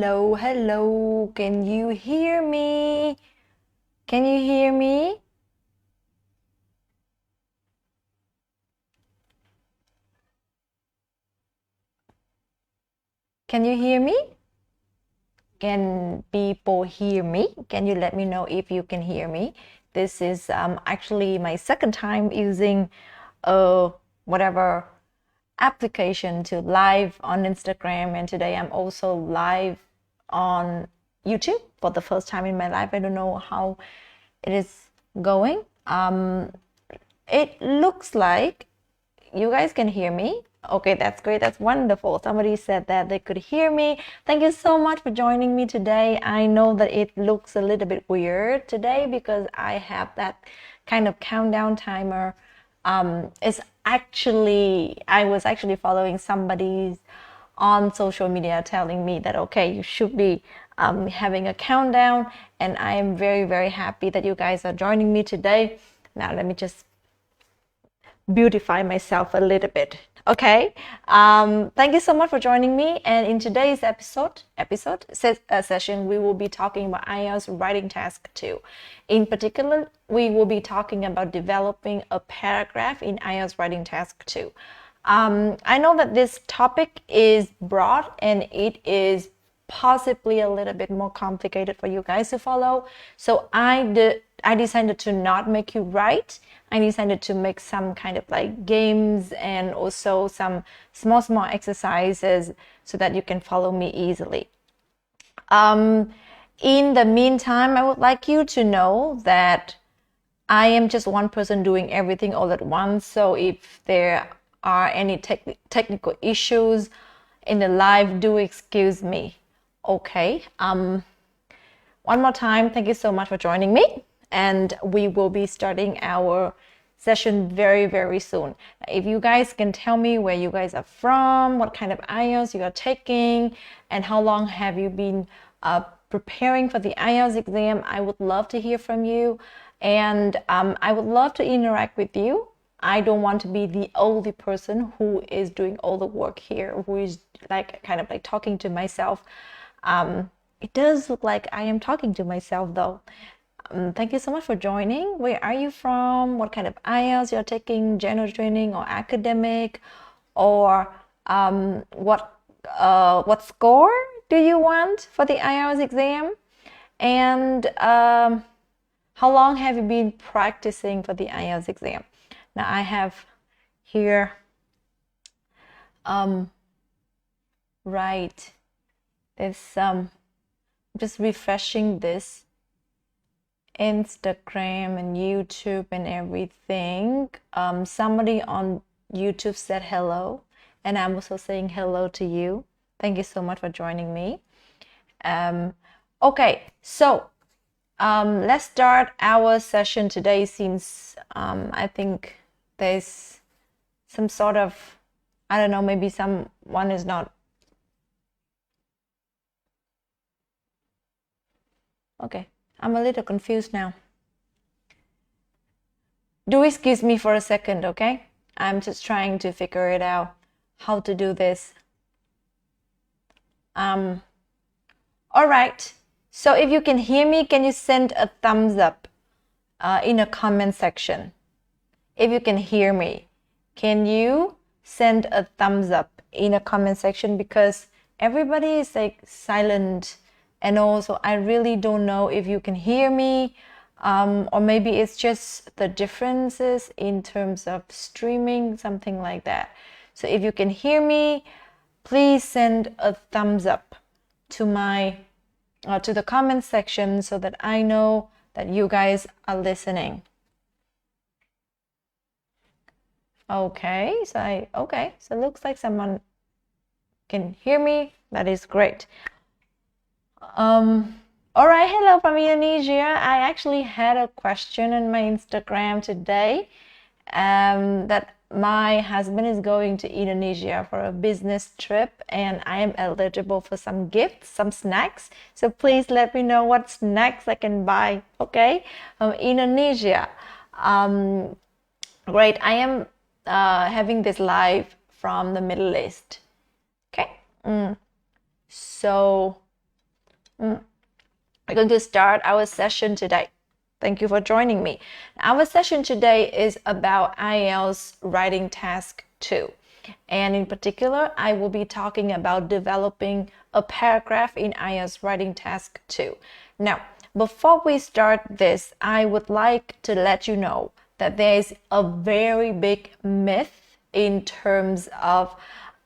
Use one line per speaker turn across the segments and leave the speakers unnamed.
Hello, hello. Can you hear me? Can you hear me? Can you hear me? Can people hear me? Can you let me know if you can hear me? This is actually my second time using whatever application to live on Instagram, and today I'm also live on YouTube for the first time in my life. I don't know how it is going. It looks like you guys can hear me. Okay, that's great. That's wonderful. Somebody said that they could hear me. Thank you so much for joining me today. I know that it looks a little bit weird today because I have that kind of countdown timer. It's actually, I was actually following somebody's on social media telling me that, okay, you should be having a countdown. And I am very, very happy that you guys are joining me today. Now, let me just beautify myself a little bit. Okay. Thank you so much for joining me. And in today's session, we will be talking about IELTS Writing Task 2. In particular, we will be talking about developing a paragraph in IELTS Writing Task 2. I know that this topic is broad and it is possibly a little bit more complicated for you guys to follow. So I decided to not make you write. I decided to make some kind of like games and also some small exercises so that you can follow me easily. In the meantime, I would like you to know that I am just one person doing everything all at once. So if there are any technical issues in the live, do excuse me. Okay. One more time, thank you so much for joining me. And we will be starting our session very, very soon. If you guys can tell me where you guys are from, what kind of IELTS you are taking, and how long have you been preparing for the IELTS exam, I would love to hear from you. And I would love to interact with you. I don't want to be the only person who is doing all the work here, who is like kind of like talking to myself. It does look like I am talking to myself though. Thank you so much for joining. Where are you from? What kind of IELTS you're taking? General training or academic? Or what score do you want for the IELTS exam? And how long have you been practicing for the IELTS exam? Now I have here right, there's just refreshing this Instagram and YouTube and everything. Somebody on YouTube said hello, and I'm also saying hello to you. Thank you so much for joining me. Okay, so let's start our session today since I think there's some sort of, I don't know, maybe someone is not. Okay, I'm a little confused now. Do excuse me for a second, okay? I'm just trying to figure it out how to do this. All right. So if you can hear me, can you send a thumbs up in a comment section? If you can hear me, can you send a thumbs up in a comment section? Because everybody is like silent, and also I really don't know if you can hear me, or maybe it's just the differences in terms of streaming, something like that. So if you can hear me, please send a thumbs up to my to the comment section so that I know that you guys are listening. Okay, so it looks like someone can hear me. That is great. All right, hello from Indonesia. I actually had a question on my Instagram today that my husband is going to Indonesia for a business trip and I am eligible for some gifts, some snacks. So please let me know what snacks I can buy, okay? Indonesia. Great, I am having this live from the Middle East, okay? So We're going to start our session today. Thank you for joining me. Our session today is about IELTS Writing Task 2. And in particular, I will be talking about developing a paragraph in IELTS Writing Task 2. Now, before we start this, I would like to let you know that there is a very big myth in terms of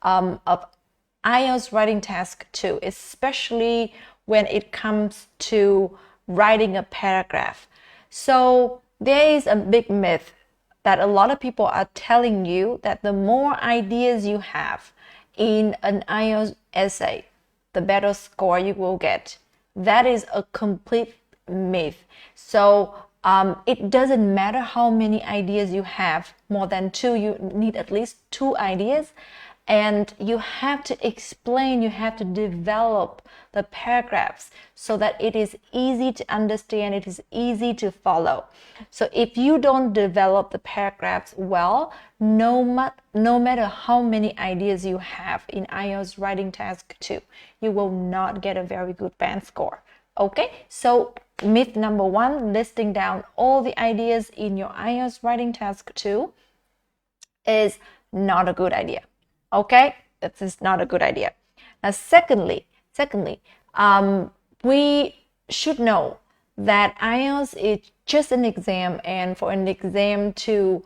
IELTS Writing Task 2, especially when it comes to writing a paragraph. So there is a big myth that a lot of people are telling you that the more ideas you have in an IELTS essay, the better score you will get. That is a complete myth. So it doesn't matter how many ideas you have, more than two, you need at least 2 ideas. And you have to explain, you have to develop the paragraphs so that it is easy to understand, it is easy to follow. So if you don't develop the paragraphs well, no matter how many ideas you have in IELTS Writing Task 2, you will not get a very good band score. Okay, so myth number 1, listing down all the ideas in your IELTS Writing Task 2 is not a good idea. Okay, that is not a good idea. Now, secondly, we should know that IELTS is just an exam, and for an exam to,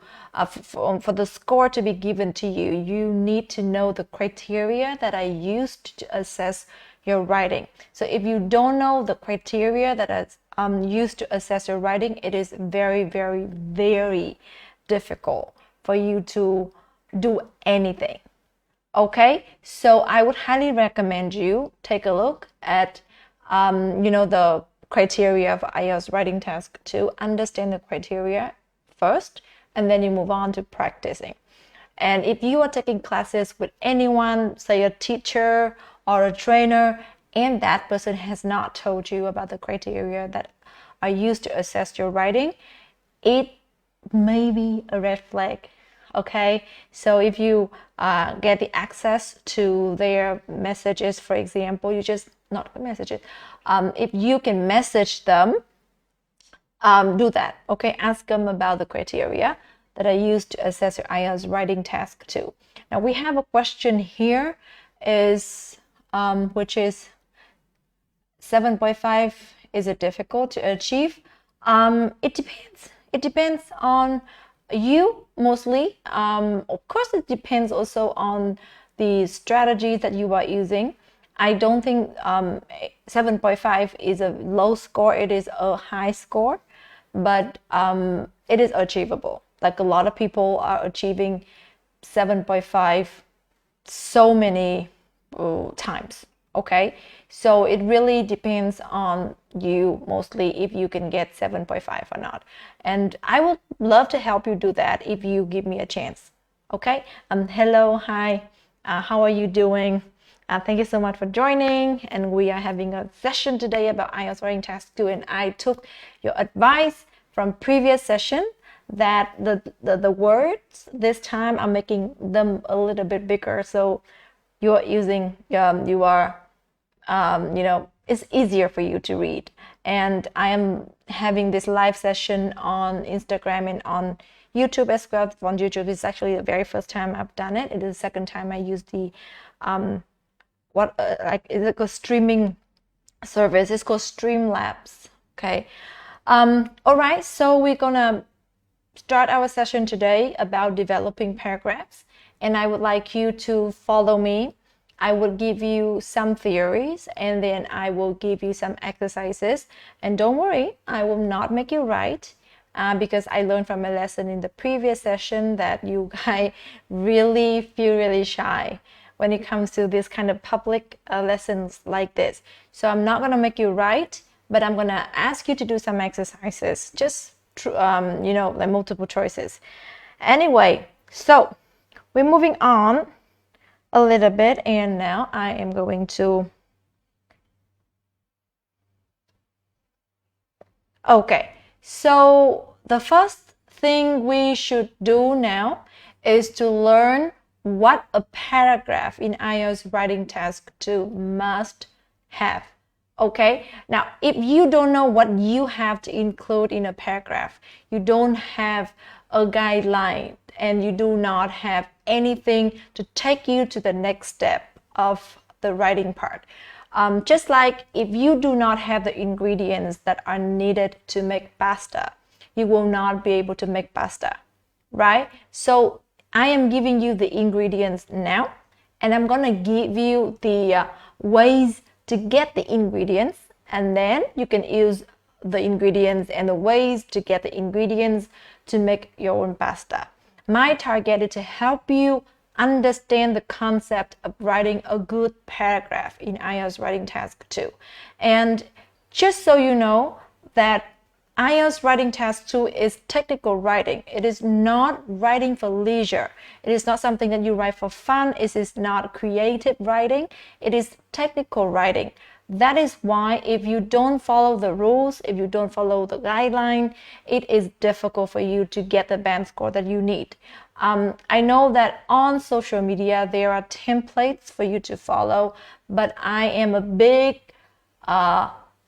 for the score to be given to you, you need to know the criteria that are used to assess your writing. So if you don't know the criteria that are used to assess your writing, it is very, very, very difficult for you to do anything. Okay, so I would highly recommend you take a look at, the criteria of IELTS Writing Task 2, understand the criteria first, and then you move on to practicing. And if you are taking classes with anyone, say a teacher or a trainer, and that person has not told you about the criteria that are used to assess your writing, it may be a red flag. Okay, so if you get the access to their messages, for example, you just not messages. If you can message them, do that. Okay, ask them about the criteria that are used to assess your IELTS Writing Task 2. Now we have a question here, which is 7.5. Is it difficult to achieve? It depends. It depends on you mostly. Of course, it depends also on the strategy that you are using. I don't think 7.5 is a low score. It is a high score, but it is achievable. Like a lot of people are achieving 7.5 so many times. Okay, so it really depends on you mostly if you can get 7.5 or not. And I would love to help you do that if you give me a chance. Okay, hello, hi, how are you doing? Thank you so much for joining, and we are having a session today about IELTS Writing Task 2, and I took your advice from previous session that the words this time I'm making them a little bit bigger, so you're using it's easier for you to read. And I am having this live session on Instagram and on YouTube as well. On YouTube, it's actually the very first time I've done it. It is the second time I use the is it called streaming service? It's called Streamlabs. Okay. All right. So we're gonna start our session today about developing paragraphs, and I would like you to follow me. I will give you some theories, and then I will give you some exercises. And don't worry, I will not make you write, because I learned from a lesson in the previous session that you guys really feel really shy when it comes to this kind of public lessons like this. So I'm not going to make you write, but I'm going to ask you to do some exercises, just like multiple choices. Anyway, so we're moving on a little bit, and now I am going to so the first thing we should do now is to learn what a paragraph in IELTS Writing Task 2 must have. Okay, now if you don't know what you have to include in a paragraph, you don't have a guideline, and you do not have anything to take you to the next step of the writing part. Just like if you do not have the ingredients that are needed to make pasta, you will not be able to make pasta, right? So I am giving you the ingredients now, and I'm gonna give you the ways to get the ingredients, and then you can use the ingredients and the ways to get the ingredients to make your own pasta. My target is to help you understand the concept of writing a good paragraph in IELTS Writing Task 2. And just so you know that IELTS Writing Task 2 is technical writing. It is not writing for leisure. It is not something that you write for fun. It is not creative writing. It is technical writing. That is why if you don't follow the rules, if you don't follow the guideline, it is difficult for you to get the band score that you need. I know that on social media there are templates for you to follow, but I am a big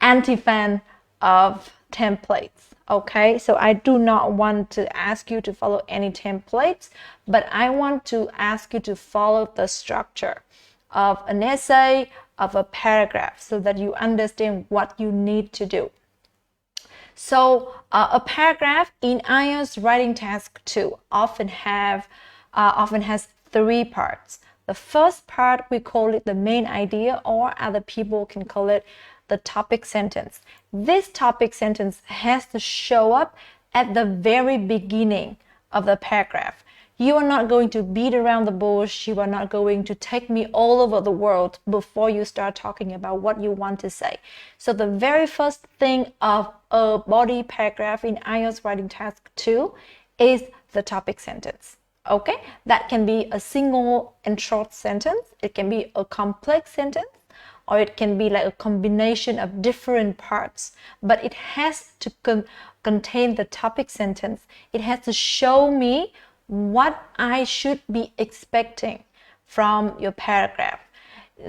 anti-fan of templates. Okay, so I do not want to ask you to follow any templates, but I want to ask you to follow the structure of an essay, of a paragraph, so that you understand what you need to do. So a paragraph in IELTS Writing Task 2 often has 3 parts. The first part, we call it the main idea, or other people can call it the topic sentence. This topic sentence has to show up at the very beginning of the paragraph. You are not going to beat around the bush. You are not going to take me all over the world before you start talking about what you want to say. So the very first thing of a body paragraph in IELTS Writing Task 2 is the topic sentence. Okay, that can be a single and short sentence. It can be a complex sentence, or it can be like a combination of different parts, but it has to contain the topic sentence. It has to show me what I should be expecting from your paragraph.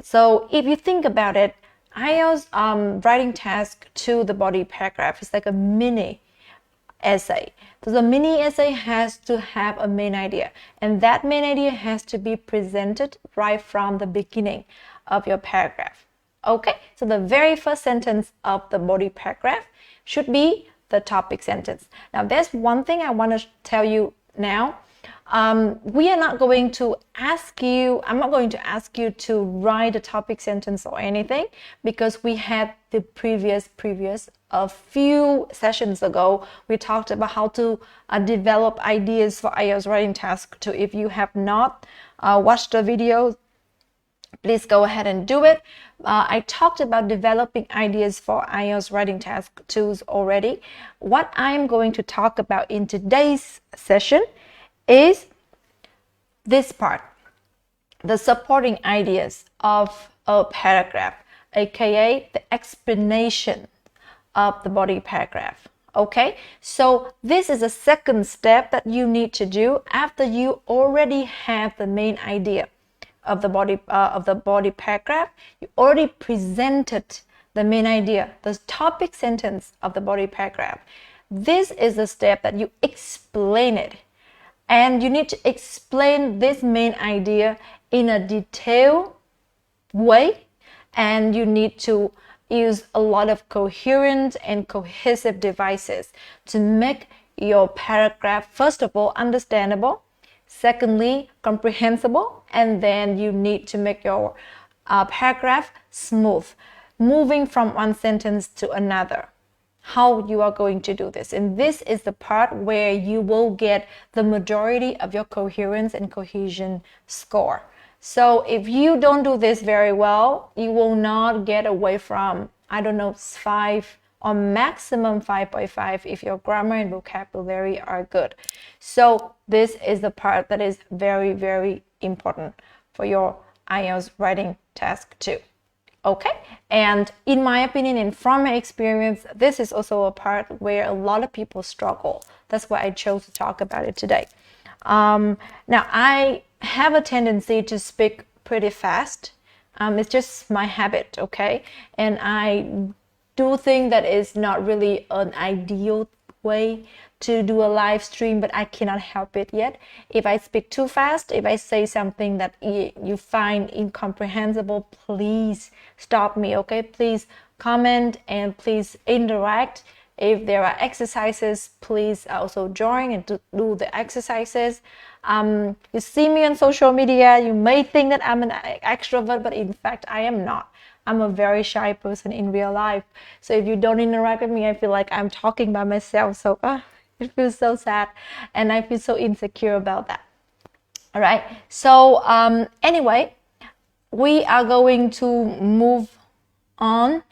So if you think about it, IELTS Writing Task 2, the body paragraph, is like a mini essay. So the mini essay has to have a main idea, and that main idea has to be presented right from the beginning of your paragraph. Okay, so the very first sentence of the body paragraph should be the topic sentence. Now, there's one thing I want to tell you now. We are not going to ask you, I'm not going to ask you to write a topic sentence or anything, because we had the previous, a few sessions ago, we talked about how to develop ideas for IELTS Writing Task 2. If you have not watched the video, please go ahead and do it. I talked about developing ideas for IELTS Writing Task 2s already. What I'm going to talk about in today's session is this part, the supporting ideas of a paragraph, aka the explanation of the body paragraph. Okay, so this is a second step that you need to do after you already have the main idea of the body paragraph. You already presented the main idea, the topic sentence of the body paragraph. This is the step that you explain it. And you need to explain this main idea in a detailed way, and you need to use a lot of coherent and cohesive devices to make your paragraph, first of all, understandable, secondly, comprehensible, and then you need to make your paragraph smooth, moving from one sentence to another. How you are going to do this, and this is the part where you will get the majority of your coherence and cohesion score. So if you don't do this very well, you will not get away from, I don't know, 5 or maximum 5.5 if your grammar and vocabulary are good. So this is the part that is very, very important for your IELTS Writing Task 2. Okay, and in my opinion and from my experience, this is also a part where a lot of people struggle. That's why I chose to talk about it today. Now, I have a tendency to speak pretty fast It's just my habit, okay? And I do think that is not really an ideal way to do a live stream, but I cannot help it yet. If I speak too fast, if I say something that you find incomprehensible, please stop me, okay? Please comment and please interact. If there are exercises, please also join and do the exercises. You see me on social media, you may think that I'm an extrovert, but in fact, I am not. I'm a very shy person in real life. So if you don't interact with me, I feel like I'm talking by myself. So it feels so sad. And I feel so insecure about that. All right. So anyway, we are going to move on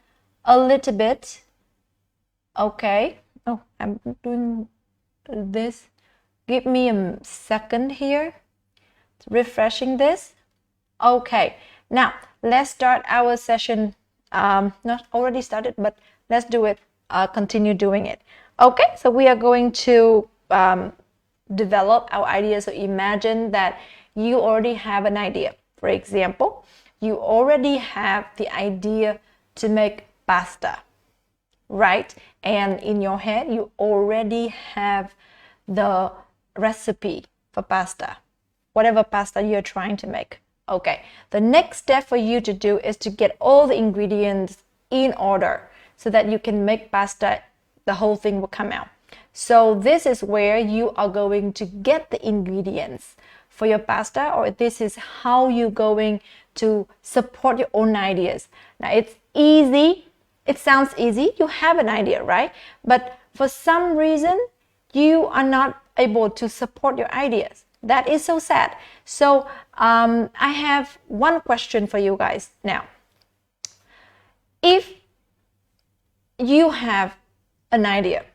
a little bit. Okay. Oh, I'm doing this. Give me a second here. Refreshing this. Okay. Now, let's start our session. Not already started, but let's do it. Continue doing it. Okay, so we are going to develop our idea. So imagine that you already have an idea. For example, you already have the idea to make pasta, right? And in your head, you already have the recipe for pasta, whatever pasta you're trying to make. Okay, the next step for you to do is to get all the ingredients in order so that you can make pasta, the whole thing will come out. So this is where you are going to get the ingredients for your pasta, or this is how you're going to support your own ideas. Now it's easy, it sounds easy, you have an idea, right? But for some reason, you are not able to support your ideas. That is so sad. So I have one question for you guys now. If you have an idea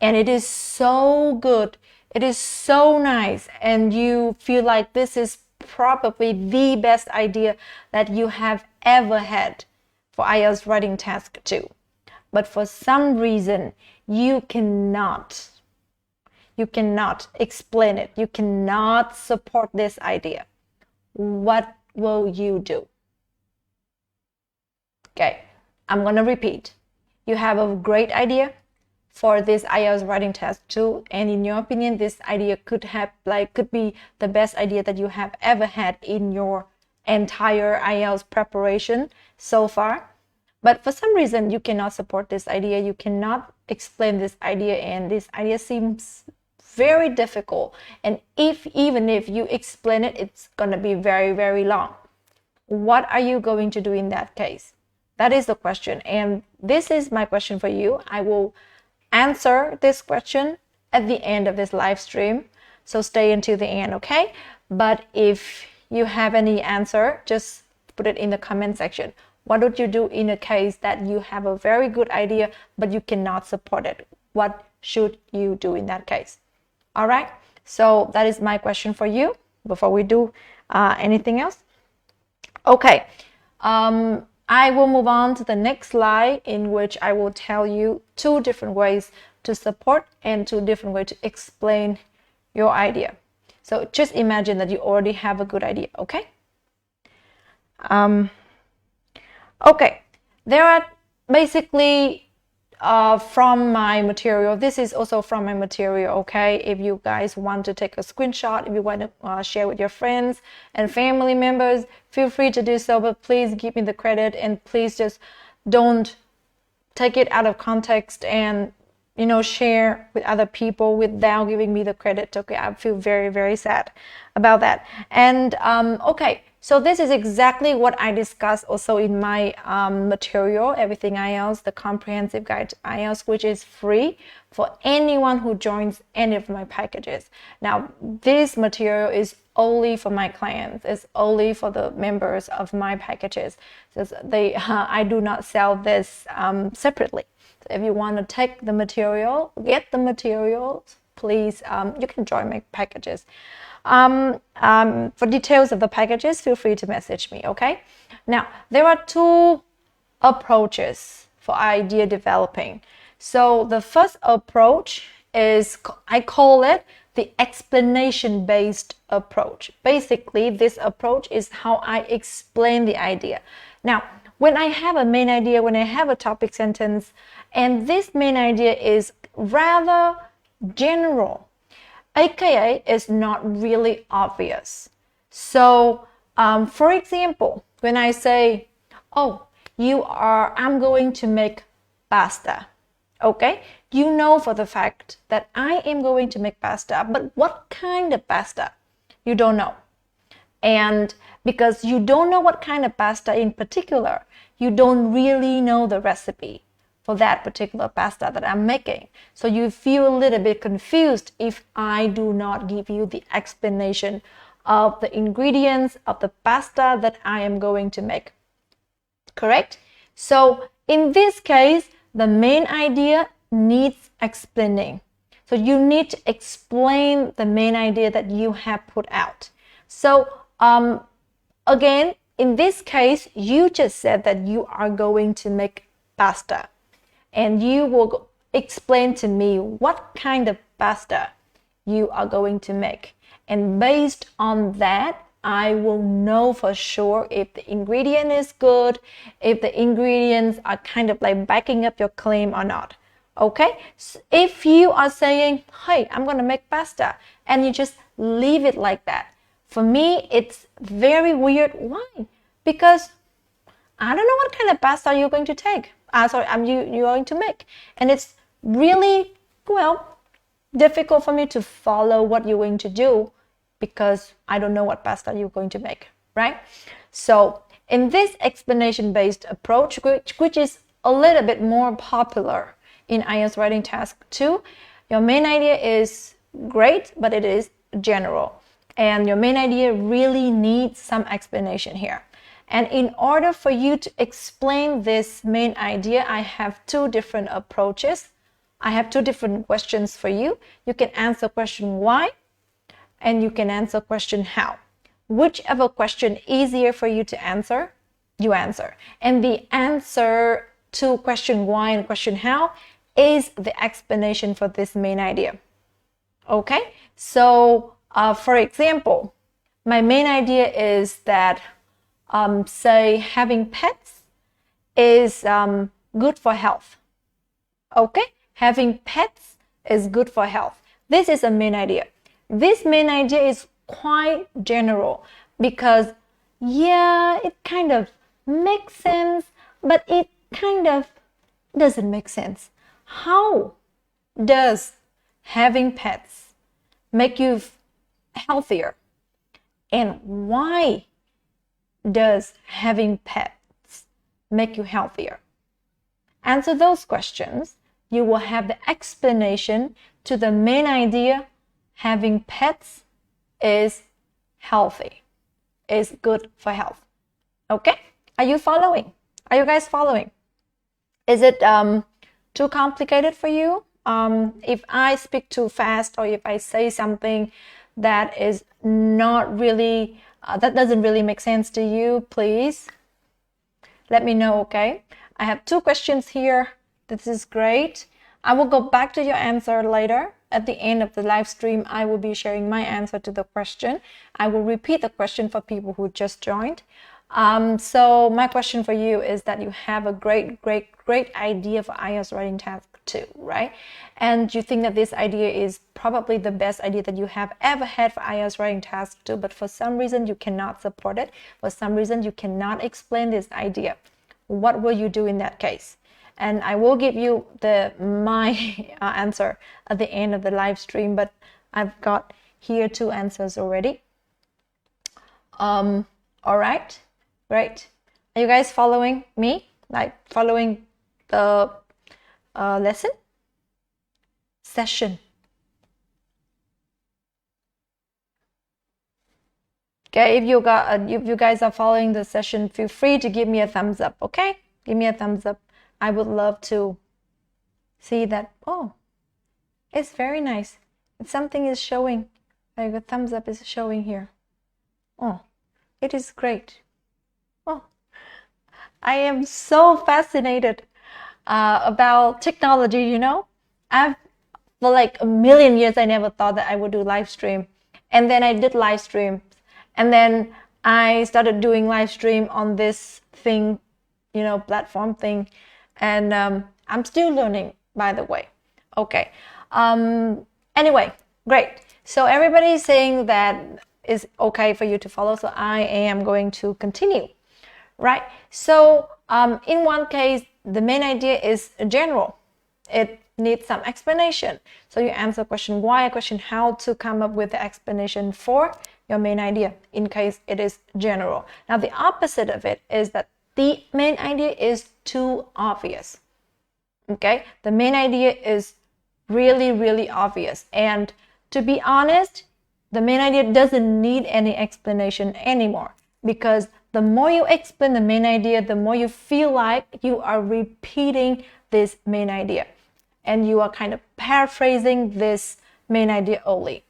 and it is so good, it is so nice, and you feel like this is probably the best idea that you have ever had for IELTS Writing Task 2, but for some reason you cannot explain it, you cannot support this idea, what will you do? Okay, I'm gonna repeat. You have a great idea for this IELTS Writing Task 2, and in your opinion, this idea could be the best idea that you have ever had in your entire IELTS preparation so far. But for some reason, you cannot support this idea, you cannot explain this idea, and this idea seems very difficult. And even if you explain it, it's gonna be very, very long. What are you going to do in that case? That is the question. And this is my question for you. I will answer this question at the end of this live stream. So stay until the end, okay? But if you have any answer, just put it in the comment section. What would you do in a case that you have a very good idea, but you cannot support it? What should you do in that case? All right, so that is my question for you before we do anything else. Okay, I will move on to the next slide, in which I will tell you 2 different ways to support and 2 different ways to explain your idea. So just imagine that you already have a good idea, okay? Okay, there are basically from my material. This is also from my material, okay? If you guys want to take a screenshot, if you want to share with your friends and family members, feel free to do so, but please give me the credit, and please just don't take it out of context and, you know, share with other people without giving me the credit, okay? I feel very, very sad about that. And okay, so this is exactly what I discussed also in my material, Everything IELTS, the comprehensive guide to IELTS, which is free for anyone who joins any of my packages. Now, this material is only for my clients. It's only for the members of my packages. So I do not sell this separately. So if you want to take the material, get the materials, please, you can join my packages. For details of the packages, feel free to message me, okay? Now, there are 2 approaches for idea developing. So the first approach is, I call it the explanation-based approach. Basically, this approach is how I explain the idea. Now, when I have a main idea, when I have a topic sentence, and this main idea is rather general, aka is not really obvious. So, for example, when I say, oh, I'm going to make pasta. Okay, you know for the fact that I am going to make pasta, but what kind of pasta? You don't know. And because you don't know what kind of pasta in particular, you don't really know the recipe for that particular pasta that I'm making. So you feel a little bit confused if I do not give you the explanation of the ingredients of the pasta that I am going to make. Correct? So in this case, the main idea needs explaining. So you need to explain the main idea that you have put out. So again, in this case, you just said that you are going to make pasta. And you will explain to me what kind of pasta you are going to make. And based on that, I will know for sure if the ingredient is good, if the ingredients are kind of like backing up your claim or not. Okay? So if you are saying, hey, I'm going to make pasta, and you just leave it like that, for me, it's very weird. Why? Because I don't know what kind of pasta you're going to take. You're going to make. And it's really, difficult for me to follow what you're going to do because I don't know what pasta you're going to make, right? So in this explanation-based approach, which is a little bit more popular in IELTS Writing Task 2, your main idea is great, but it is general. And your main idea really needs some explanation here. And in order for you to explain this main idea, I have two different approaches. I have two different questions for you. You can answer question why, and you can answer question how. Whichever question easier for you to answer, you answer. And the answer to question why and question how is the explanation for this main idea. Okay? So, for example, my main idea is that say having pets is good for health. Okay? Having pets is good for health. This is a main idea. This main idea is quite general because, yeah, it kind of makes sense, but it kind of doesn't make sense. How does having pets make you healthier? And why does having pets make you healthier? Answer those questions. You will have the explanation to the main idea. Having pets is healthy, is good for health. Okay? Are you following? Are you guys following? Is it too complicated for you? If I speak too fast or if I say something that is not really, that doesn't really make sense to you, please let me know, okay? I have two questions here. This is great. I will go back to your answer later. At the end of the live stream, I will be sharing my answer to the question. I will repeat the question for people who just joined. So my question for you is that you have a great idea for IELTS Writing Task 2, right? And you think that this idea is probably the best idea that you have ever had for IELTS Writing Task 2, but for some reason you cannot support it. For some reason you cannot explain this idea. What will you do in that case? And I will give you my answer at the end of the live stream, but I've got here two answers already. All right, great. Are you guys following me? Like following the lesson? Session. Okay, if you guys are following the session, feel free to give me a thumbs up, okay? Give me a thumbs up. I would love to see that. Oh, it's very nice. Something is showing. Like a thumbs up is showing here. Oh, it is great. Oh, I am so fascinated about technology, you know. I've for like a million years, I never thought that I would do live stream. And then I did live stream. And then I started doing live stream on this thing, platform thing. And I'm still learning, by the way. Okay. Anyway, great. So everybody is saying that it's okay for you to follow. So I am going to continue, right? So in one case, the main idea is general. It needs some explanation. So you answer question why, question how to come up with the explanation for your main idea in case it is general. Now the opposite of it is that the main idea is too obvious. Okay, the main idea is really, really obvious. And to be honest, the main idea doesn't need any explanation anymore, because the more you explain the main idea, the more you feel like you are repeating this main idea and you are kind of paraphrasing this main idea only.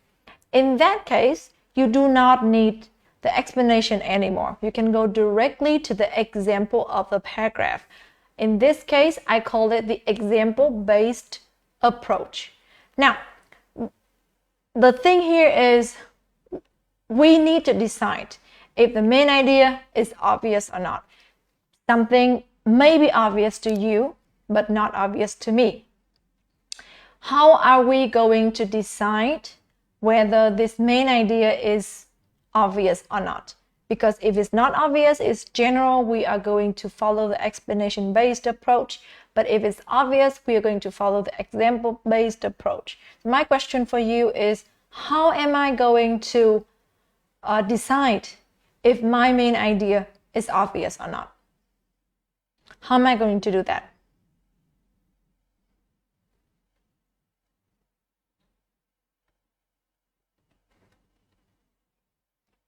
In that case, you do not need the explanation anymore. You can go directly to the example of the paragraph. In this case, I call it the example-based approach. Now, the thing here is we need to decide if the main idea is obvious or not. Something may be obvious to you, but not obvious to me. How are we going to decide whether this main idea is obvious or not? Because if it's not obvious, it's general, we are going to follow the explanation-based approach. But if it's obvious, we are going to follow the example-based approach. My question for you is, how am I going to decide if my main idea is obvious or not? How am I going to do that?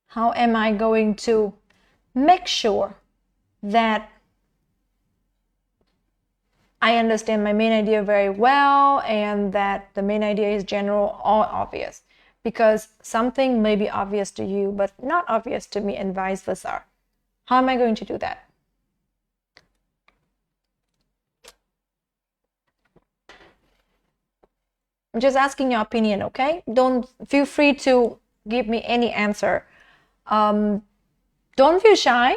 How am I going to make sure that I understand my main idea very well and that the main idea is general or obvious? Because something may be obvious to you, but not obvious to me, and vice versa. How am I going to do that? I'm just asking your opinion, okay? Don't feel free to give me any answer. Don't feel shy.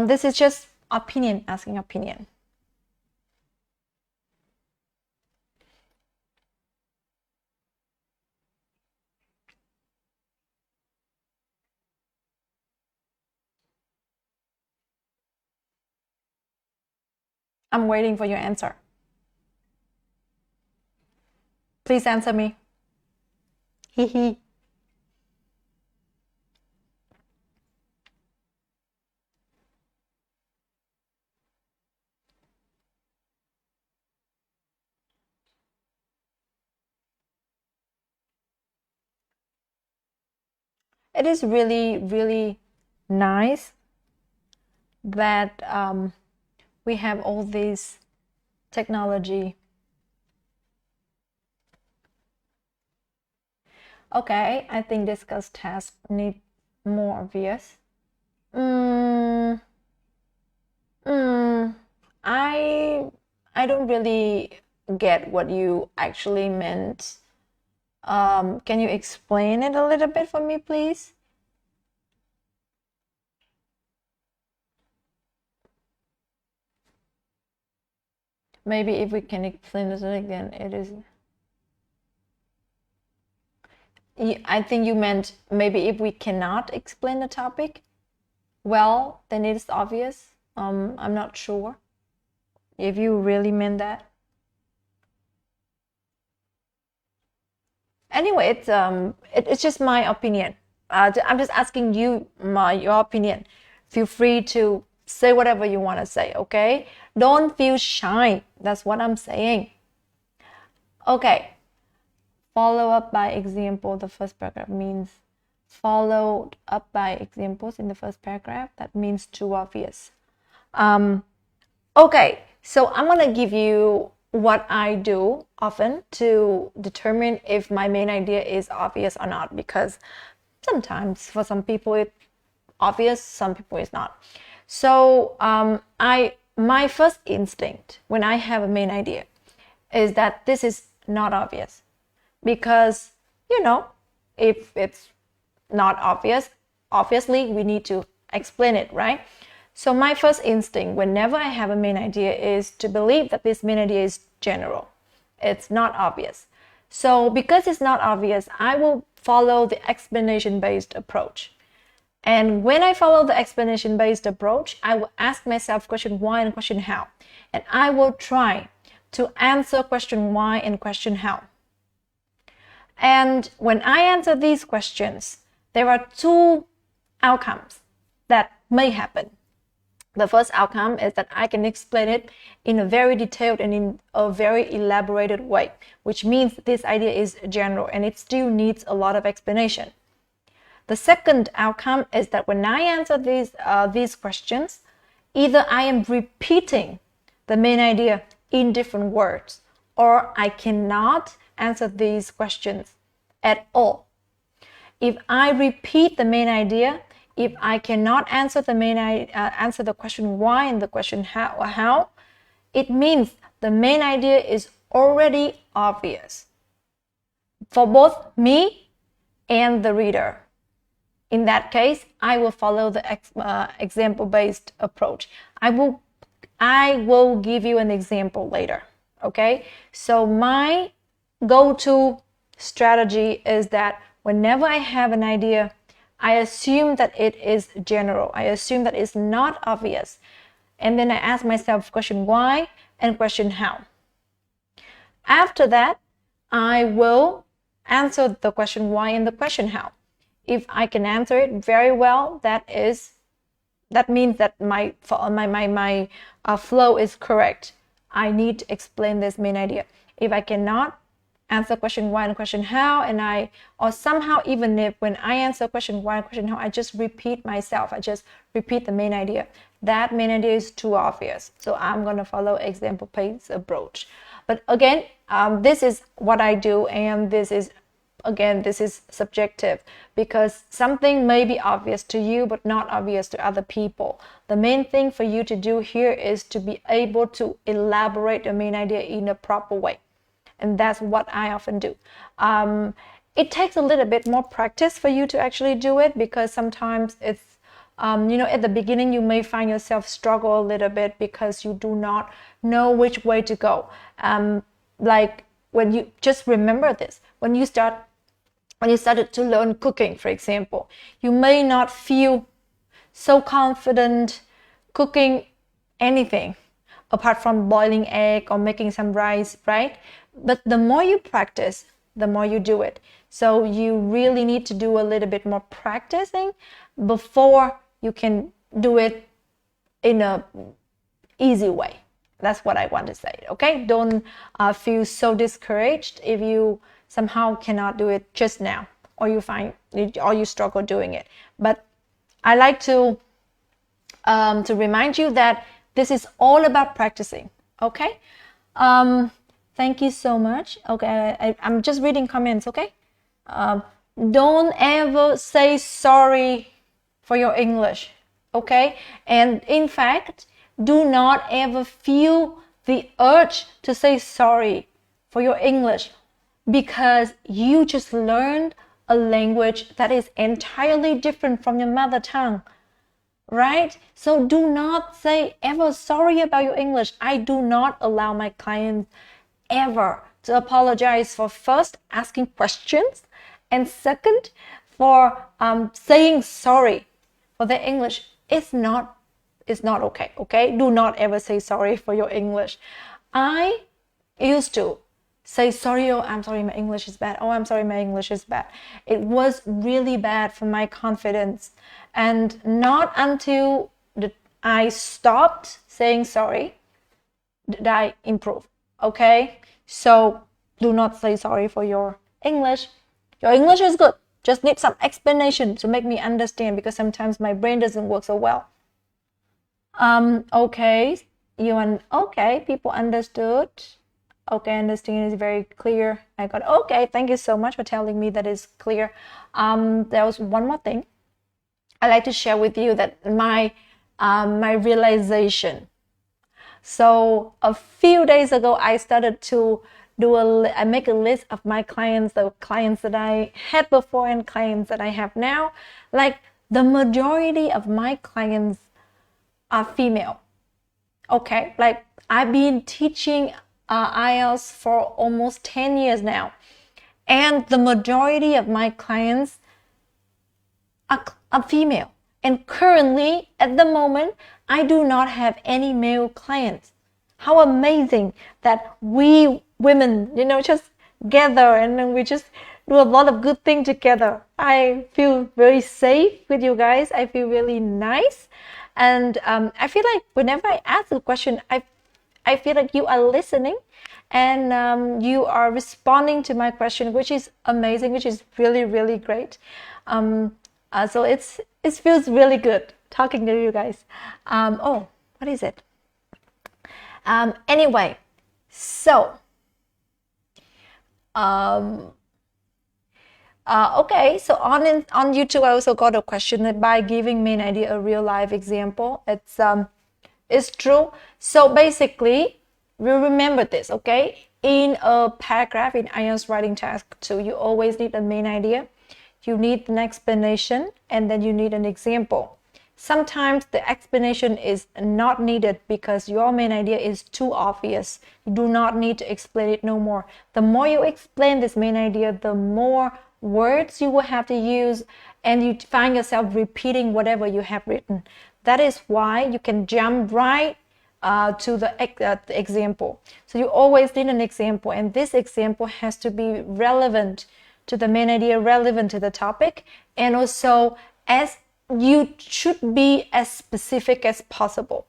This is just opinion, asking opinion. I'm waiting for your answer. Please answer me. Hee. It is really, really nice that we have all this technology. Okay, I think discuss task need more obvious. I don't really get what you actually meant. Can you explain it a little bit for me, please? Maybe if we can explain it again, it is. I think you meant maybe if we cannot explain the topic, well, then it is obvious. I'm not sure if you really meant that. Anyway, it's just my opinion. I'm just asking you your opinion. Feel free to say whatever you want to say, okay? Don't feel shy. That's what I'm saying. Okay. Follow up by example. The first paragraph means followed up by examples in the first paragraph. That means too obvious. Okay, so I'm gonna give you what I do often to determine if my main idea is obvious or not, because sometimes for some people it's obvious, some people it's not. So my first instinct when I have a main idea is that this is not obvious. Because, if it's not obvious, obviously we need to explain it, right? So my first instinct whenever I have a main idea is to believe that this main idea is general. It's not obvious. So because it's not obvious, I will follow the explanation-based approach. And when I follow the explanation-based approach, I will ask myself question why and question how. And I will try to answer question why and question how. And when I answer these questions, there are two outcomes that may happen. The first outcome is that I can explain it in a very detailed and in a very elaborated way, which means this idea is general and it still needs a lot of explanation. The second outcome is that when I answer these questions, either I am repeating the main idea in different words, or I cannot answer these questions at all. If I repeat the main idea, if I cannot answer answer the question why and the question how, it means the main idea is already obvious for both me and the reader. In that case, I will follow the example-based approach. I will give you an example later. Okay? So my go-to strategy is that whenever I have an idea, I assume that it is general. I assume that it's not obvious. And then I ask myself question why and question how. After that, I will answer the question why and the question how. If I can answer it very well, that means that my flow is correct. I need to explain this main idea. If I cannot answer question why and question how, or somehow even if when I answer question why and question how, I just repeat myself, I just repeat the main idea, that main idea is too obvious. So I'm going to follow example-based approach. But again, this is what I do, and this is subjective because something may be obvious to you but not obvious to other people. The main thing for you to do here is to be able to elaborate the main idea in a proper way. And that's what I often do. It takes a little bit more practice for you to actually do it because sometimes it's, at the beginning you may find yourself struggle a little bit because you do not know which way to go. Like when you just remember this, when you started to learn cooking, for example, you may not feel so confident cooking anything apart from boiling egg or making some rice, right? But the more you practice, the more you do it. So you really need to do a little bit more practicing before you can do it in a easy way. That's what I want to say, okay? Don't feel so discouraged if you somehow cannot do it just now, or you struggle doing it. But I like to remind you that this is all about practicing, okay? Thank you so much. Okay, I'm just reading comments, okay? Don't ever say sorry for your English, okay? And in fact, do not ever feel the urge to say sorry for your English because you just learned a language that is entirely different from your mother tongue, right? So do not say ever sorry about your English. I do not allow my clients ever to apologize for first asking questions and second for saying sorry for their English. It's not okay, okay? Do not ever say sorry for your English. I used to say sorry, oh, I'm sorry, my English is bad. Oh, I'm sorry, my English is bad. It was really bad for my confidence. And not until I stopped saying sorry did I improve, okay? So do not say sorry for your English. Your English is good. Just need some explanation to make me understand because sometimes my brain doesn't work so well. Okay, okay, people understood. Okay, understanding is very clear. I got okay. Thank you so much for telling me that is clear. There was one more thing I like to share with you that my realization So a few days ago, I started to I make a list of my clients, the clients that I had before and clients that I have now. Like the majority of my clients are female. Okay, like I've been teaching IELTS for almost 10 years now. And the majority of my clients are female. And currently, at the moment, I do not have any male clients. How amazing that we women, just gather and then we just do a lot of good things together. I feel very safe with you guys. I feel really nice. And I feel like whenever I ask a question, I feel like you are listening and you are responding to my question, which is amazing, which is really, really great. So it feels really good talking to you guys. Oh, what is it? Anyway, so okay, so on YouTube, I also got a question by giving main idea a real life example. It's true. So basically, we remember this, okay? In a paragraph in IELTS Writing Task 2, you always need a main idea, you need an explanation, and then you need an example. Sometimes the explanation is not needed because your main idea is too obvious. You do not need to explain it no more. The more you explain this main idea, the more words you will have to use, and you find yourself repeating whatever you have written. That is why you can jump right to the example. So you always need an example, and this example has to be relevant to the main idea, relevant to the topic, and also you should be as specific as possible.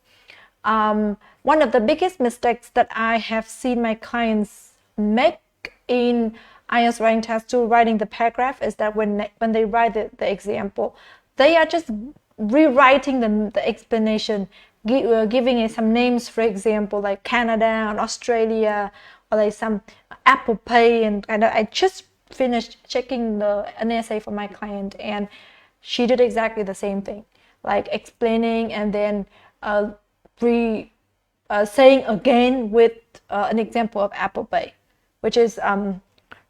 One of the biggest mistakes that I have seen my clients make in IELTS Writing Task 2 writing the paragraph is that when they write the example, they are just rewriting the explanation, giving it some names, for example, like Canada and Australia, or like some Apple Pay, and I just finished checking an essay for my client, and she did exactly the same thing, like explaining and then saying again with an example of Apple Pay, which is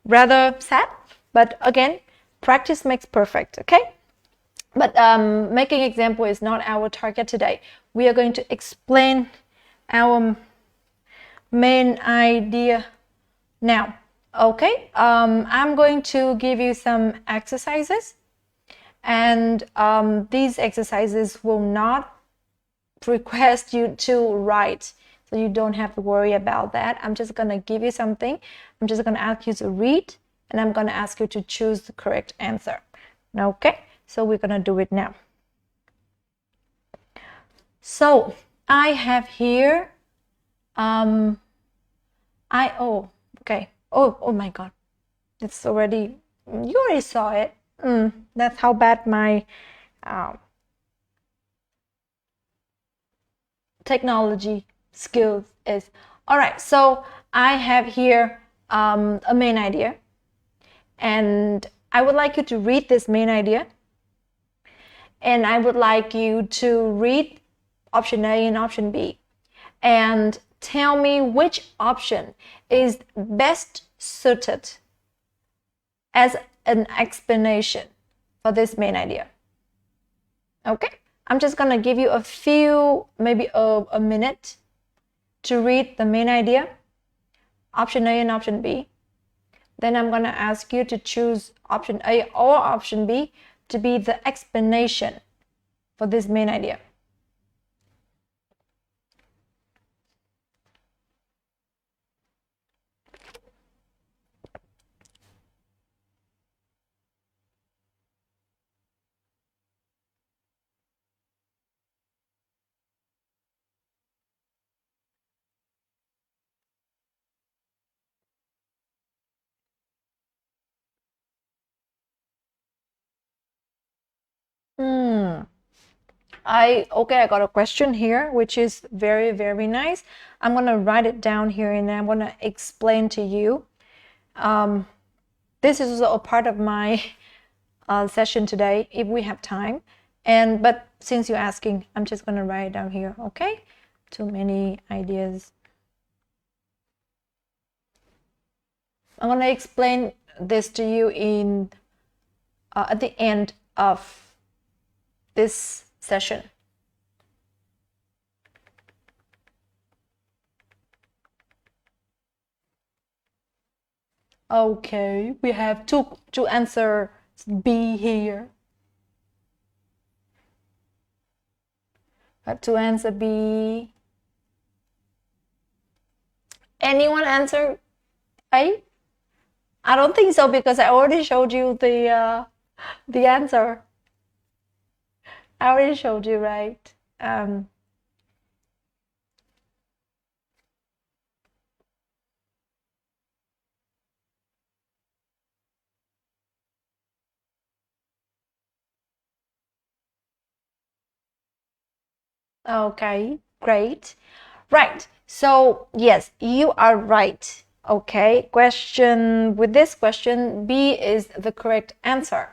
rather sad, but again, practice makes perfect, okay? But making example is not our target today. We are going to explain our main idea now, okay? I'm going to give you some exercises, and these exercises will not request you to write, so you don't have to worry about that. I'm just going to give you something. I'm just going to ask you to read, and I'm going to ask you to choose the correct answer. Okay, so we're going to do it now. So I have here oh my god, it's already, you already saw it. That's how bad my technology skills is. All right, so I have here a main idea, and I would like you to read this main idea, and I would like you to read option A and option B, and tell me which option is best suited as an explanation for this main idea. Okay, I'm just gonna give you a few, maybe a minute to read the main idea, option A and option B. Then I'm gonna ask you to choose option A or option B to be the explanation for this main idea. I got a question here, which is very, very nice. I'm gonna write it down here, and I'm gonna explain to you. This is also a part of my session today, if we have time. But since you're asking, I'm just gonna write it down here, okay? too many ideas. I'm going to explain this to you in at the end of this session. Okay, we have two answers B here. To answer B. Anyone answer A? I don't think so because I already showed you the answer. I already showed you, right? Okay, great. Right. So yes, you are right. Okay. Question with this question, B is the correct answer.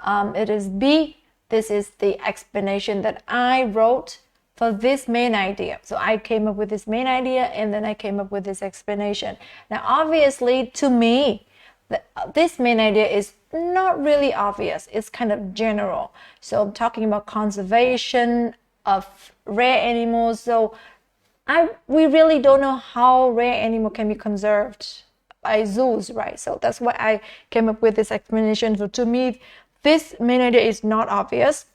It is B. This is the explanation that I wrote for this main idea. So I came up with this main idea and then I came up with this explanation. Now, obviously, to me, this main idea is not really obvious. It's kind of general. So I'm talking about conservation of rare animals. So we really don't know how rare animal can be conserved by zoos, right? So that's why I came up with this explanation. So to me, this main idea is not obvious.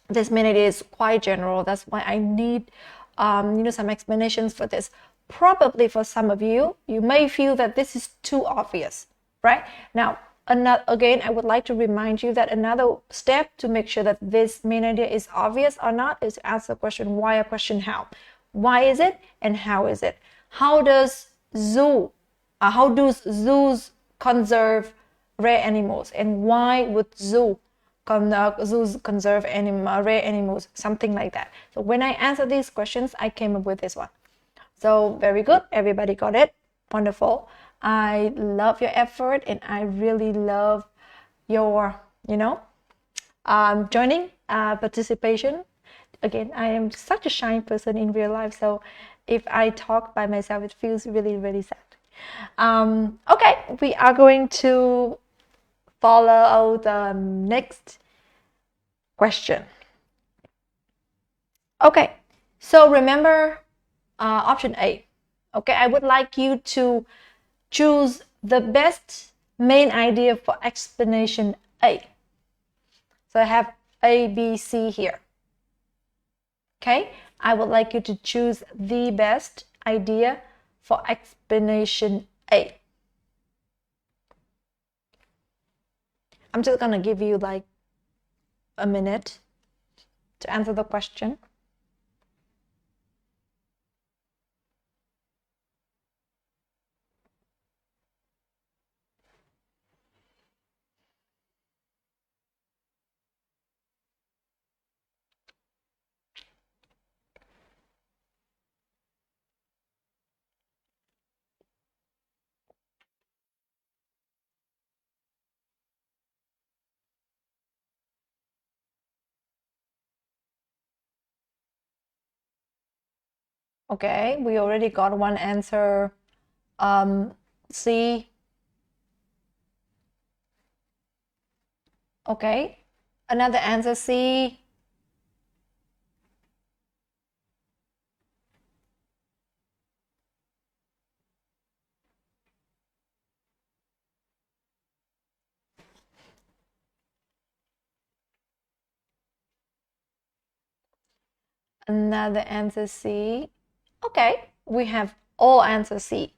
This main idea is quite general. That's why I need, some explanations for this. Probably for some of you, you may feel that this is too obvious, right? Now, again, I would like to remind you that another step to make sure that this main idea is obvious or not is to ask the question why or question how. Why is it and how is it? How do zoos conserve rare animals, and why would zoos conserve rare animals? Something like that. So when I answer these questions, I came up with this one. So very good. Everybody got it. Wonderful. I love your effort and I really love your, joining, participation. Again, I am such a shy person in real life, so if I talk by myself, it feels really, really sad. Okay, we are going to follow the next question. Okay, so remember option A. Okay, I would like you to choose the best main idea for explanation A. So I have A, B, C here. Okay, I would like you to choose the best idea for explanation A. I'm just gonna give you like a minute to answer the question. Okay, we already got one answer. C. Okay, another answer C. Another answer C. Okay, we have all answer C.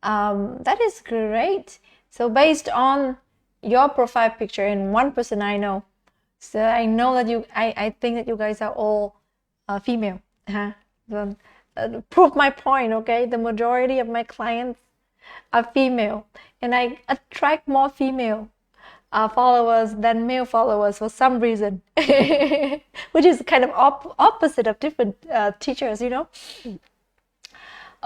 That is great. So based on your profile picture and one person I know, so I know that I think that you guys are all female. So, prove my point, okay? The majority of my clients are female, and I attract more female followers than male followers for some reason, which is kind of opposite of different teachers,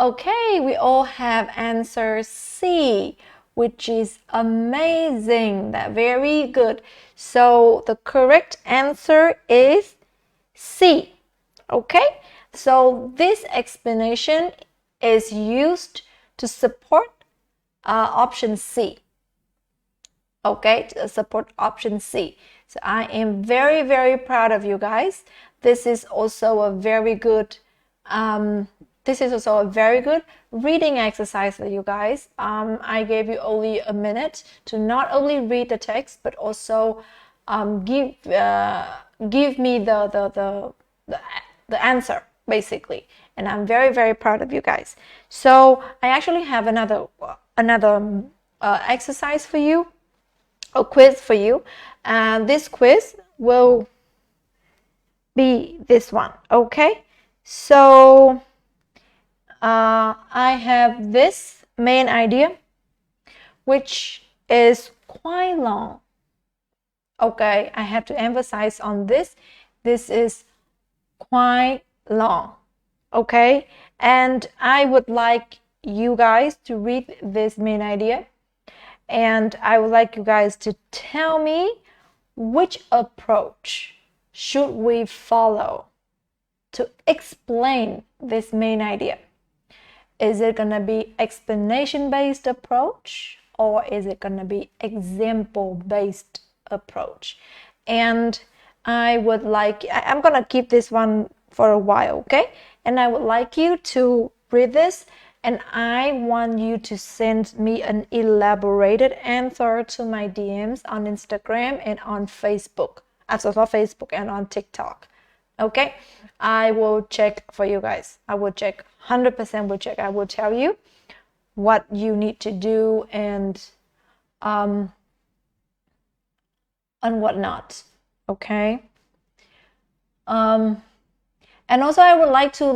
Okay, we all have answer C, which is amazing. That very good. So the correct answer is C. Okay, So this explanation is used to support option C. Okay, to support option C. So I am very, very proud of you guys. This is also a very good reading exercise for you guys. I gave you only a minute to not only read the text but also give me the answer basically. And I'm very, very proud of you guys. So I actually have another exercise for you, a quiz for you, and this quiz will be this one. Okay, so I have this main idea which is quite long. Okay, I have to emphasize on this. This is quite long. Okay, and I would like you guys to read this main idea, and I would like you guys to tell me which approach should we follow to explain this main idea. Is it going to be explanation-based approach, or is it going to be example-based approach? And I'm going to keep this one for a while, okay? And I would like you to read this, and I want you to send me an elaborated answer to my DMs on Instagram and on Facebook. Also not Facebook, and on TikTok. Okay, I will check for you guys. I will check, 100% will check. I will tell you what you need to do and what not. Okay. And also I would like to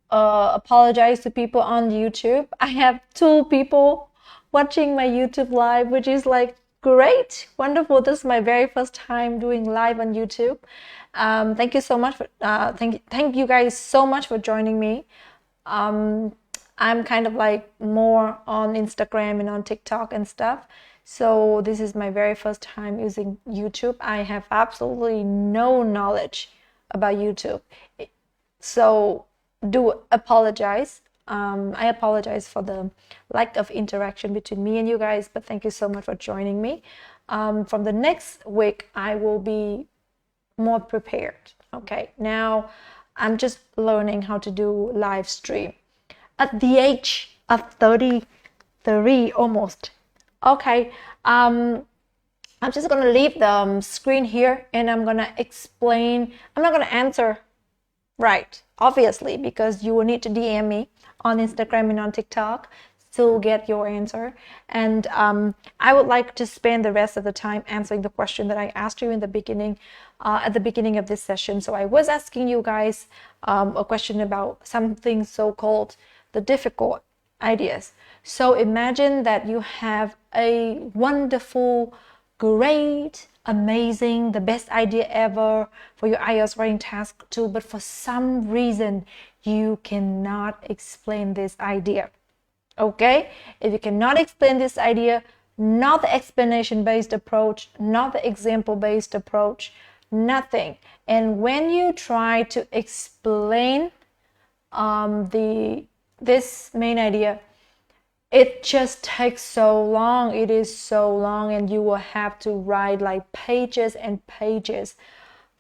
apologize to people on YouTube. I have 2 people watching my YouTube live, which is like great, wonderful. This is my very first time doing live on YouTube. Thank you so much for thank you guys so much for joining me. I'm kind of like more on Instagram and on TikTok and stuff. So this is my very first time using YouTube. I have absolutely no knowledge about YouTube. So do apologize. I apologize for the lack of interaction between me and you guys, but thank you so much for joining me. From the next week, I will be more prepared. Okay, now I'm just learning how to do live stream at the age of 33 almost. Okay, I'm just gonna leave the screen here, and I'm gonna explain. I'm not gonna answer right, obviously, because you will need to DM me on Instagram and on TikTok to get your answer. And I would like to spend the rest of the time answering the question that I asked you in the beginning, at the beginning of this session. So I was asking you guys a question about something so-called the difficult ideas. So imagine that you have a wonderful, great, amazing, the best idea ever for your IELTS writing task tool, but for some reason you cannot explain this idea. Okay, if you cannot explain this idea, not the explanation-based approach, not the example-based approach, nothing. And when you try to explain this main idea, it just takes so long. It is so long, and you will have to write like pages and pages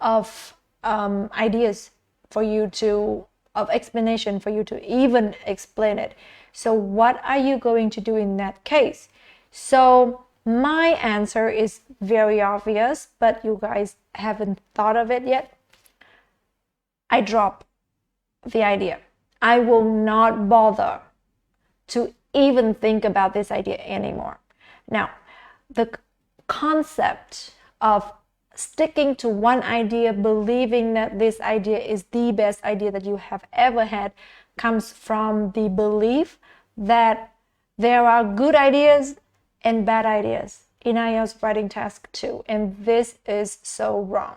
of ideas for you to, of explanation for you to even explain it. So what are you going to do in that case? So my answer is very obvious, but you guys haven't thought of it yet. I drop the idea. I will not bother to even think about this idea anymore. Now, the concept of sticking to one idea, believing that this idea is the best idea that you have ever had, comes from the belief that there are good ideas and bad ideas in IELTS Writing Task 2, and this is so wrong.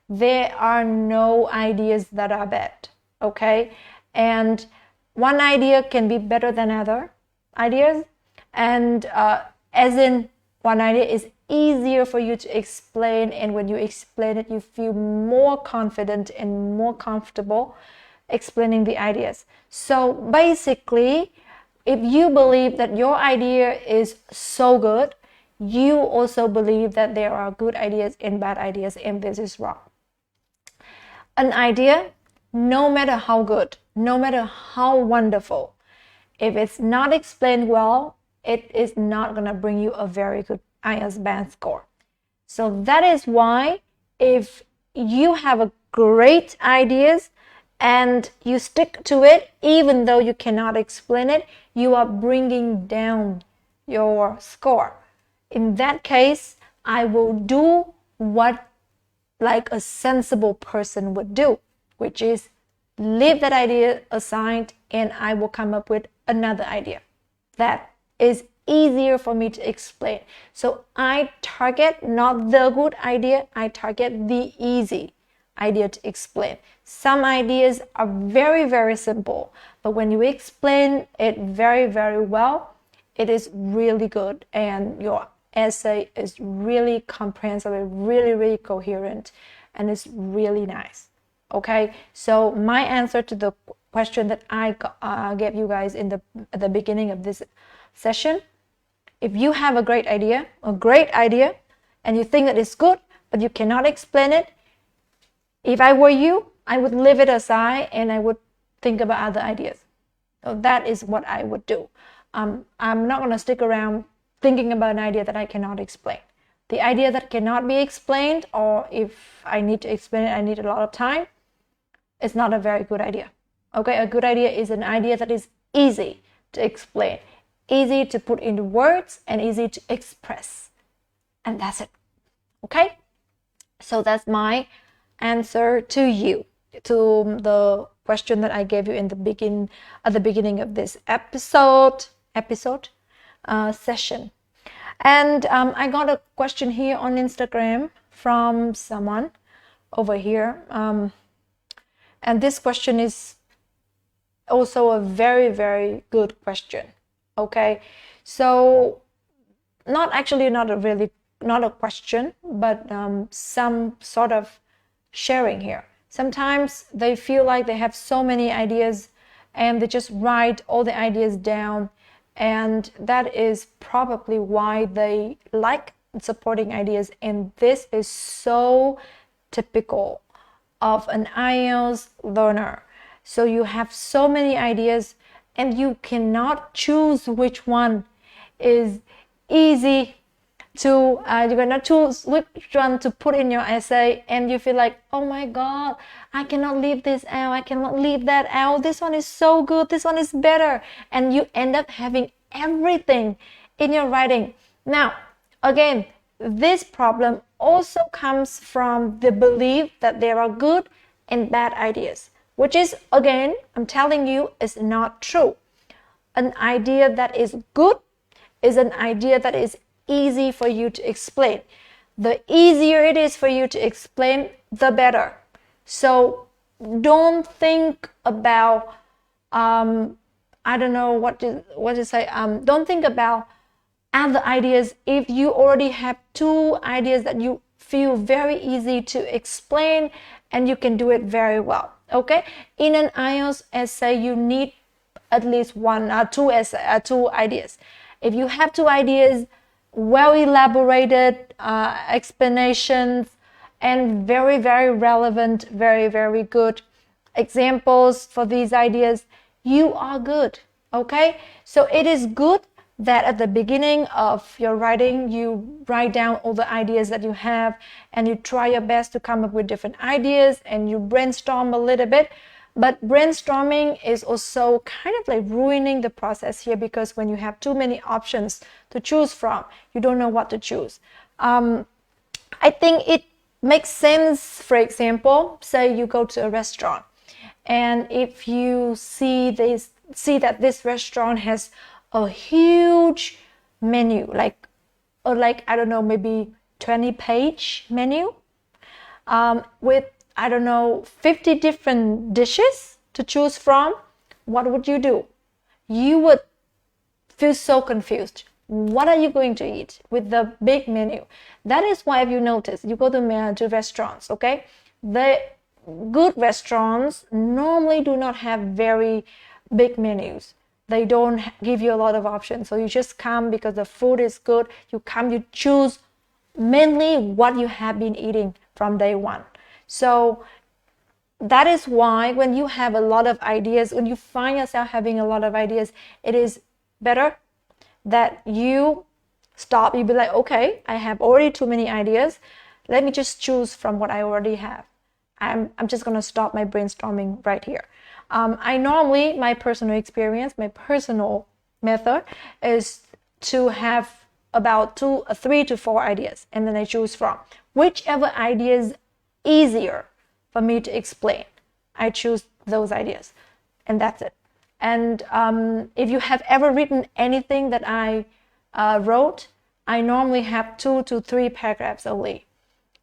There are no ideas that are bad, okay? And one idea can be better than other ideas, and as in one idea is easier for you to explain, and when you explain it you feel more confident and more comfortable explaining the ideas. So basically, if you believe that your idea is so good, you also believe that there are good ideas and bad ideas, and this is wrong. An idea, no matter how good, no matter how wonderful, if it's not explained well, it is not going to bring you a very good IELTS band score. So that is why if you have a great ideas and you stick to it, even though you cannot explain it, you are bringing down your score. In that case, I will do what like a sensible person would do, which is leave that idea aside and I will come up with another idea that is easier for me to explain. So I target not the good idea, I target the easy idea to explain. Some ideas are very, very simple, but when you explain it very, very well, it is really good and your essay is really comprehensive, really, really coherent, and it's really nice. Okay, so my answer to the question that I gave you guys at the beginning of this session, if you have a great idea, and you think that it's good, but you cannot explain it, if I were you, I would leave it aside and I would think about other ideas. So that is what I would do. I'm not going to stick around thinking about an idea that I cannot explain. The idea that cannot be explained, or if I need to explain it, I need a lot of time, it's not a very good idea. Okay, a good idea is an idea that is easy to explain, easy to put into words, and easy to express. And that's it. Okay? So that's my answer to you, to the question that I gave you at the beginning of this session. And I got a question here on Instagram from someone over here. And this question is also a very, very good question. Okay, so not a question, but some sort of sharing here. Sometimes they feel like they have so many ideas and they just write all the ideas down, and that is probably why they like supporting ideas, and this is so typical of an IELTS learner. So you have so many ideas and you cannot choose which one is easy to you cannot choose which one to put in your essay, and you feel like, oh my god, I cannot leave this out, I cannot leave that out, this one is so good, this one is better, and you end up having everything in your writing. Now again, this problem also comes from the belief that there are good and bad ideas, which is, again, I'm telling you, is not true. An idea that is good is an idea that is easy for you to explain. The easier it is for you to explain, the better. So don't think about I don't know what to say. Don't think about other ideas if you already have two ideas that you feel very easy to explain and you can do it very well. Okay, in an IELTS essay you need at least one or two ideas. If you have two ideas, well elaborated explanations and very, very relevant, very, very good examples for these ideas, you are good. Okay, so it is good that at the beginning of your writing you write down all the ideas that you have and you try your best to come up with different ideas and you brainstorm a little bit. But brainstorming is also kind of like ruining the process here, because when you have too many options to choose from, you don't know what to choose. I think it makes sense, for example, say you go to a restaurant and if you see that this restaurant has a huge menu, like I don't know, maybe 20-page menu with, I don't know, 50 different dishes to choose from, what would you do? You would feel so confused. What are you going to eat with the big menu? That is why, if you notice, you go to restaurants, okay? good restaurants normally do not have very big menus. They don't give you a lot of options. So you just come because the food is good. You come, you choose mainly what you have been eating from day one. So that is why when you have a lot of ideas, when you find yourself having a lot of ideas, it is better that you stop. You be like, okay, I have already too many ideas. Let me just choose from what I already have. I'm just going to stop my brainstorming right here. I normally, my personal experience, my personal method is to have about 3 to 4 ideas, and then I choose from whichever idea is easier for me to explain. I choose those ideas, and that's it. And if you have ever written anything that I wrote, I normally have 2 to 3 paragraphs only,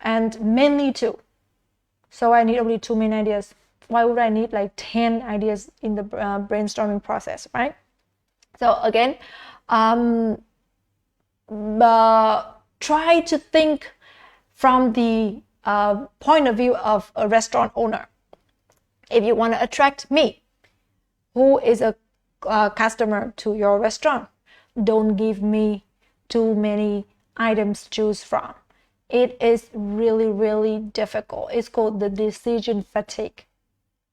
and mainly 2. So I need only 2 main ideas. Why would I need like 10 ideas in the brainstorming process, right? So again, try to think from the point of view of a restaurant owner. If you want to attract me, who is a customer to your restaurant, don't give me too many items to choose from. It is really, really difficult. It's called the decision fatigue.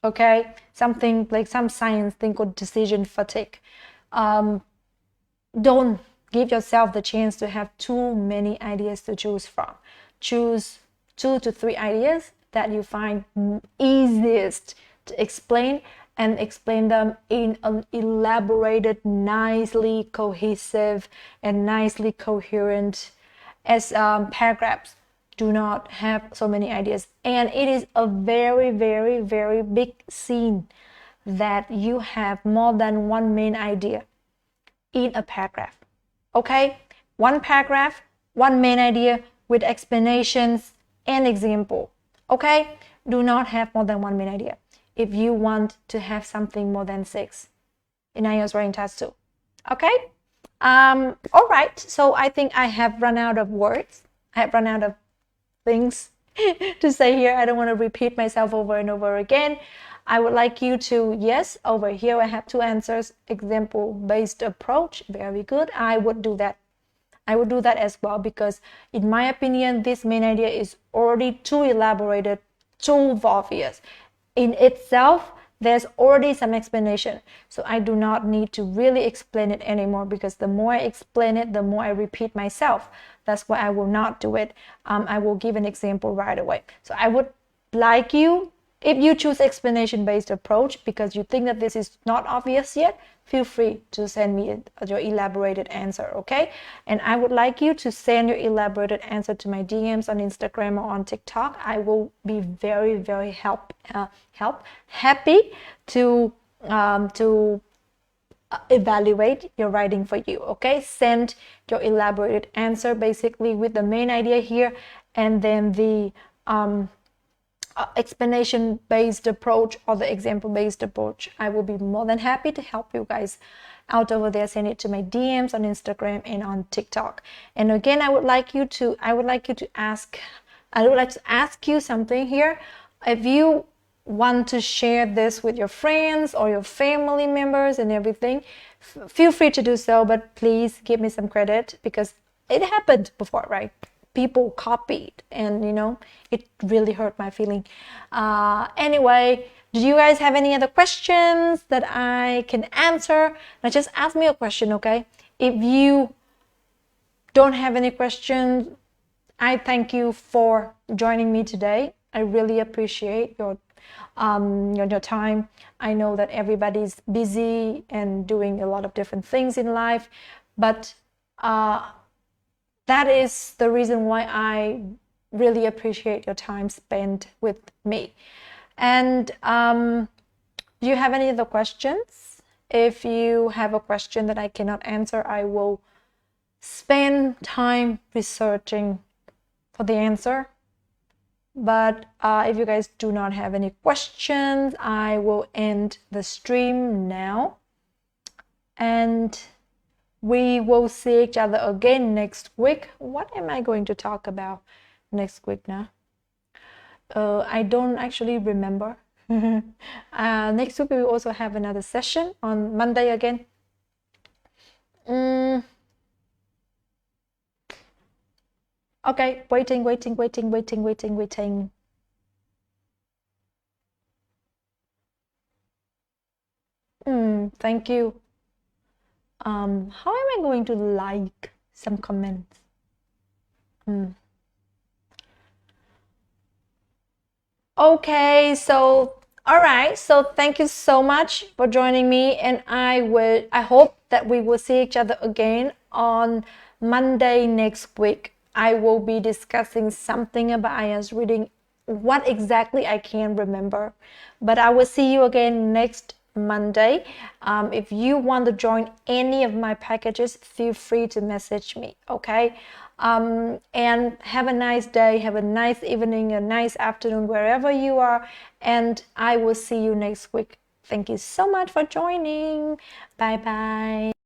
Okay, something like some science thing called decision fatigue. Don't give yourself the chance to have too many ideas to choose from. Choose 2 to 3 ideas that you find easiest to explain, and explain them in an elaborated, nicely cohesive and nicely coherent as paragraphs. Do not have so many ideas, and it is a very, very, very big scene that you have more than one main idea in a paragraph. Okay, one paragraph, one main idea with explanations and example. Okay, do not have more than one main idea if you want to have something more than 6 in IELTS Writing Task 2. Okay, all right, so I think I have run out of words. I have run out of things to say here. I don't want to repeat myself over and over again. I would like you to, yes, over here I have 2 answers. Example based approach, very good. I would do that. I would do that as well, because in my opinion, this main idea is already too elaborated, too obvious. In itself, there's already some explanation. So I do not need to really explain it anymore, because the more I explain it, the more I repeat myself. That's why I will not do it. I will give an example right away. So I would like you, if you choose explanation-based approach because you think that this is not obvious yet, feel free to send me your elaborated answer, okay? And I would like you to send your elaborated answer to my DMs on Instagram or on TikTok. I will be very, very happy to evaluate your writing for you, okay? Send your elaborated answer basically with the main idea here, and then the explanation-based approach or the example-based approach. I will be more than happy to help you guys out over there. Send it to my DMs on Instagram and on TikTok. And again, I would like to ask you something here. If you want to share this with your friends or your family members and everything, feel free to do so, but please give me some credit, because it happened before, right? People copied, and it really hurt my feeling. Anyway, do you guys have any other questions that I can answer? Now just ask me a question, okay? If you don't have any questions, I thank you for joining me today. I really appreciate your time. I know that everybody's busy and doing a lot of different things in life, but that is the reason why I really appreciate your time spent with me. And do you have any other questions? If you have a question that I cannot answer, I will spend time researching for the answer. But if you guys do not have any questions, I will end the stream now. And we will see each other again next week. What am I going to talk about next week now? I don't actually remember. Next week we will also have another session on Monday again. Okay, waiting. Thank you. How am I going to like some comments? Okay, so all right, so thank you so much for joining me, and I hope that we will see each other again on Monday next week. I will be discussing something about IELTS reading, what exactly I can't remember, but I will see you again next Monday. If you want to join any of my packages, feel free to message me, okay? And have a nice day, have a nice evening, a nice afternoon, wherever you are. And I will see you next week. Thank you so much for joining. Bye bye.